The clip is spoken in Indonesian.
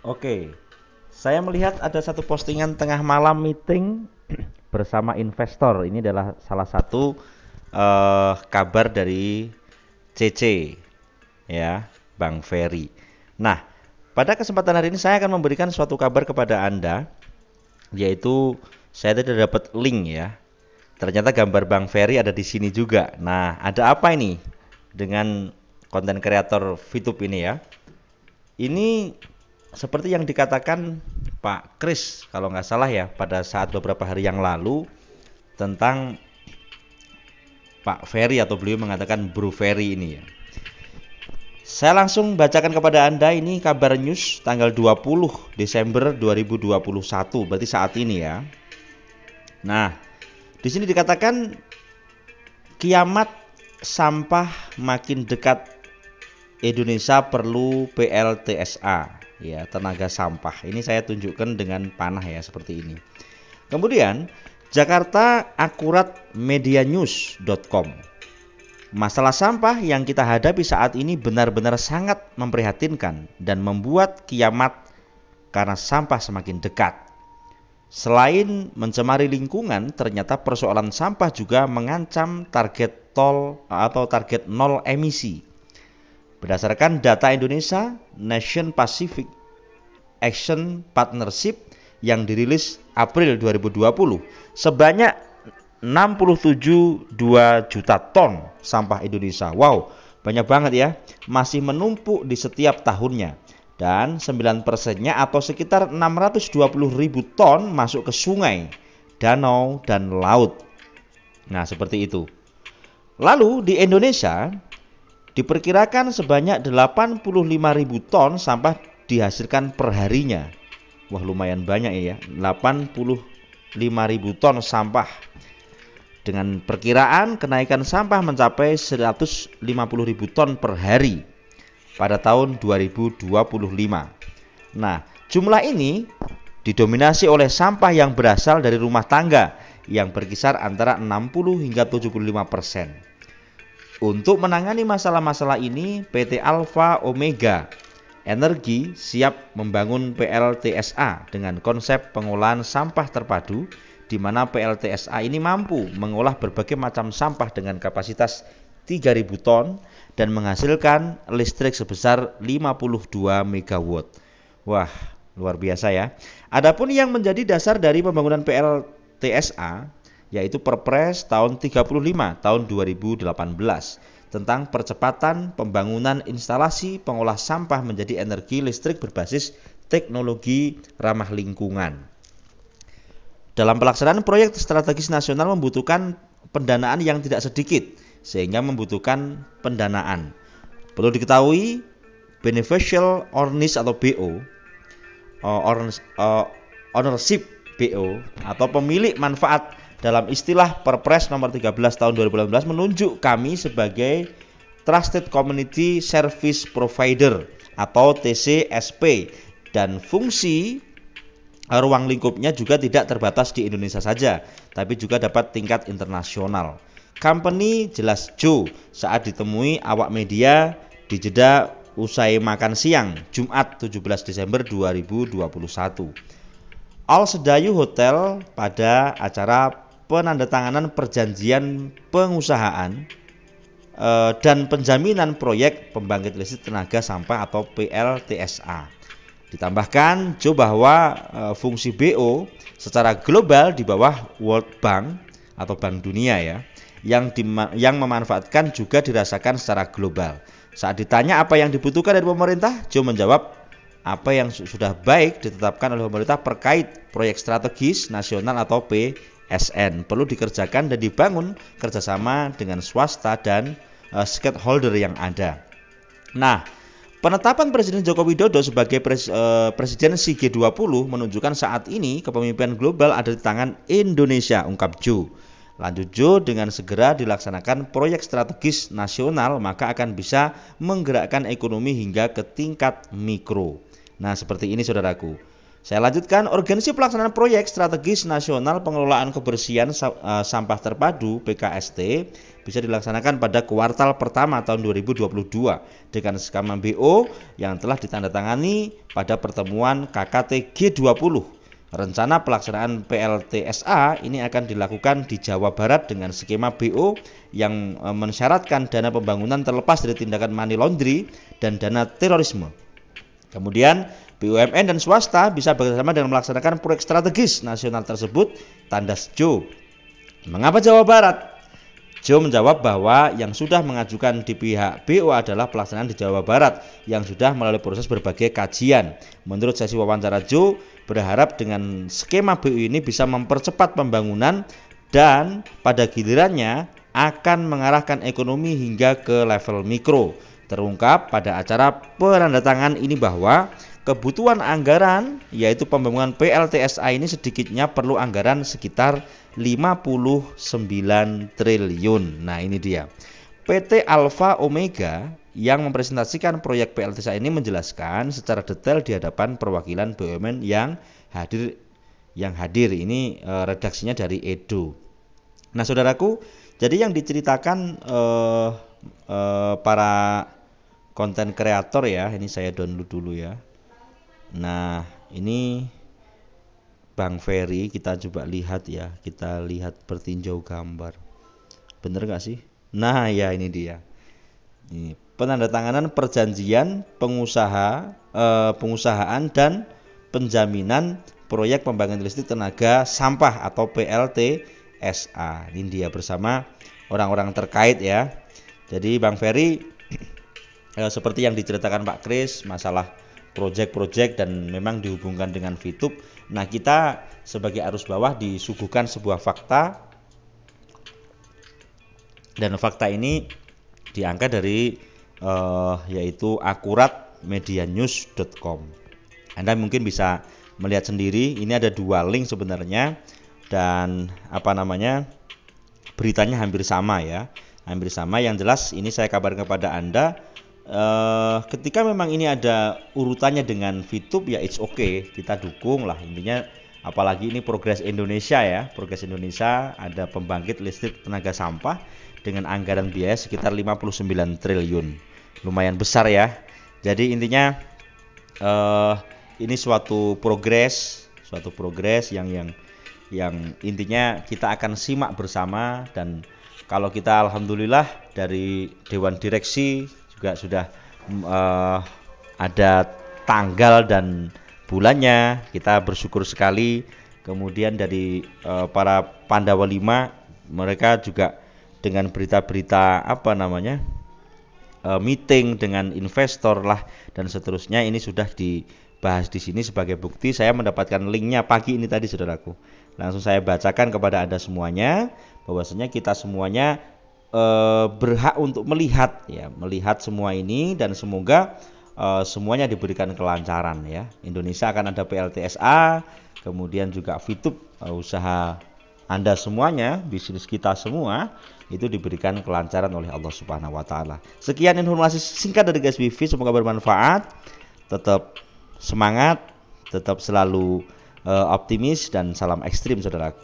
Oke, saya melihat ada satu postingan tengah malam meeting bersama investor. Ini adalah salah satu kabar dari CC, ya, Bang Ferry. Nah, pada kesempatan hari ini saya akan memberikan suatu kabar kepada Anda, yaitu saya tadi dapat link ya. Ternyata gambar Bang Ferry ada di sini juga. Nah, ada apa ini dengan konten kreator VTube ini ya? Ini seperti yang dikatakan Pak Kris kalau nggak salah ya pada saat beberapa hari yang lalu tentang Pak Ferry, atau beliau mengatakan Bro Ferry ini ya. Saya langsung bacakan kepada Anda, ini kabar news tanggal 20 Desember 2021, berarti saat ini ya. Nah, di sini dikatakan kiamat sampah makin dekat, Indonesia perlu PLTSA, ya, tenaga sampah. Ini saya tunjukkan dengan panah ya, seperti ini. Kemudian Jakarta Akurat Medianews.com. Masalah sampah yang kita hadapi saat ini benar-benar sangat memprihatinkan dan membuat kiamat karena sampah semakin dekat. Selain mencemari lingkungan, ternyata persoalan sampah juga mengancam target tol atau target nol emisi. Berdasarkan data Indonesia Nation Pacific Action Partnership yang dirilis April 2020, sebanyak 67,2 juta ton sampah Indonesia. Wow, banyak banget ya. Masih menumpuk di setiap tahunnya. Dan 9%-nya atau sekitar 620.000 ton masuk ke sungai, danau, dan laut. Nah, seperti itu. Lalu di Indonesia diperkirakan sebanyak 85.000 ton sampah dihasilkan per harinya. Wah, lumayan banyak ya, 85.000 ton sampah. Dengan perkiraan kenaikan sampah mencapai 150.000 ton per hari pada tahun 2025. Nah, jumlah ini didominasi oleh sampah yang berasal dari rumah tangga yang berkisar antara 60 hingga 75%. Untuk menangani masalah-masalah ini, PT Alpha Omega Energi siap membangun PLTSA dengan konsep pengolahan sampah terpadu, di mana PLTSA ini mampu mengolah berbagai macam sampah dengan kapasitas 3.000 ton dan menghasilkan listrik sebesar 52 MW. Wah, luar biasa ya. Adapun yang menjadi dasar dari pembangunan PLTSA yaitu Perpres tahun 35 tahun 2018 tentang percepatan pembangunan instalasi pengolah sampah menjadi energi listrik berbasis teknologi ramah lingkungan. Dalam pelaksanaan proyek strategis nasional membutuhkan pendanaan yang tidak sedikit, sehingga membutuhkan pendanaan. Perlu diketahui, beneficial owners atau BO, ownership BO atau pemilik manfaat dalam istilah Perpres nomor 13 tahun 2018 menunjuk kami sebagai Trusted Community Service Provider atau TCSP, dan fungsi ruang lingkupnya juga tidak terbatas di Indonesia saja, tapi juga dapat tingkat internasional. Company jelas Joe saat ditemui awak media di jeda usai makan siang Jumat 17 Desember 2021. Al Sedayu Hotel pada acara penandatanganan perjanjian pengusahaan dan penjaminan proyek pembangkit listrik tenaga sampah atau PLTSA. Ditambahkan Joe bahwa fungsi BO secara global di bawah World Bank atau Bank Dunia ya, yang memanfaatkan juga dirasakan secara global. Saat ditanya apa yang dibutuhkan dari pemerintah, Joe menjawab apa yang sudah baik ditetapkan oleh pemerintah terkait proyek strategis nasional atau PSN perlu dikerjakan dan dibangun kerjasama dengan swasta dan stakeholder yang ada. Nah, penetapan Presiden Joko Widodo sebagai presidensi G20 menunjukkan saat ini kepemimpinan global ada di tangan Indonesia, ungkap Joe. Lanjut Joe, dengan segera dilaksanakan proyek strategis nasional maka akan bisa menggerakkan ekonomi hingga ke tingkat mikro. Nah, seperti ini saudaraku. Saya lanjutkan, organisasi pelaksanaan proyek strategis nasional pengelolaan kebersihan sampah terpadu (PKST) bisa dilaksanakan pada kuartal pertama tahun 2022 dengan skema BO yang telah ditandatangani pada pertemuan KKT G20. Rencana pelaksanaan PLTSA ini akan dilakukan di Jawa Barat dengan skema BO yang mensyaratkan dana pembangunan terlepas dari tindakan money laundry dan dana terorisme. Kemudian BUMN dan swasta bisa bekerjasama dengan melaksanakan proyek strategis nasional tersebut, tandas Jo. Mengapa Jawa Barat? Jo menjawab bahwa yang sudah mengajukan di pihak BO adalah pelaksanaan di Jawa Barat yang sudah melalui proses berbagai kajian. Menurut sesi wawancara Jo, berharap dengan skema BO ini bisa mempercepat pembangunan dan pada gilirannya akan mengarahkan ekonomi hingga ke level mikro. Terungkap pada acara penandatangan ini bahwa kebutuhan anggaran yaitu pembangunan PLTSA ini sedikitnya perlu anggaran sekitar 59 triliun. Nah, ini dia. PT Alfa Omega yang mempresentasikan proyek PLTSA ini menjelaskan secara detail di hadapan perwakilan BUMN yang hadir. Ini redaksinya dari Edo. Nah, saudaraku, jadi yang diceritakan para konten kreator ya, ini saya download dulu ya. Nah, ini Bang Ferry, kita coba lihat ya, kita lihat bertinjau gambar. Bener gak sih? Nah ya, ini dia. Ini penandatanganan perjanjian pengusahaan dan penjaminan proyek pembangkit listrik tenaga sampah atau PLTSA. Ini dia bersama orang-orang terkait ya. Jadi Bang Ferry seperti yang diceritakan Pak Kris, masalah proyek-proyek dan memang dihubungkan dengan VTube. Nah, kita sebagai arus bawah disuguhkan sebuah fakta, dan fakta ini diangkat dari yaitu akuratmedianews.com. Anda mungkin bisa melihat sendiri, ini ada dua link sebenarnya, dan beritanya hampir sama ya, hampir sama. Yang jelas ini saya kabarkan kepada Anda. Ketika memang ini ada urutannya dengan VTube ya it's okay, kita dukung lah intinya, apalagi ini Progres Indonesia ya. Progres Indonesia ada pembangkit listrik tenaga sampah dengan anggaran biaya sekitar 59 triliun, lumayan besar ya. Jadi intinya ini suatu progres yang intinya kita akan simak bersama. Dan kalau kita alhamdulillah dari Dewan Direksi juga sudah ada tanggal dan bulannya, kita bersyukur sekali. Kemudian dari para Pandawa 5, mereka juga dengan berita-berita meeting dengan investor lah dan seterusnya, ini sudah dibahas di sini. Sebagai bukti saya mendapatkan linknya pagi ini tadi, saudaraku. Langsung saya bacakan kepada Anda semuanya bahwasanya kita semuanya berhak untuk melihat semua ini, dan semoga semuanya diberikan kelancaran ya. Indonesia akan ada PLTSA, kemudian juga VTube, usaha Anda semuanya, bisnis kita semua itu diberikan kelancaran oleh Allah Subhanahu wa taala. Sekian informasi singkat dari GSBV, semoga bermanfaat. Tetap semangat, tetap selalu optimis, dan salam ekstrim saudaraku.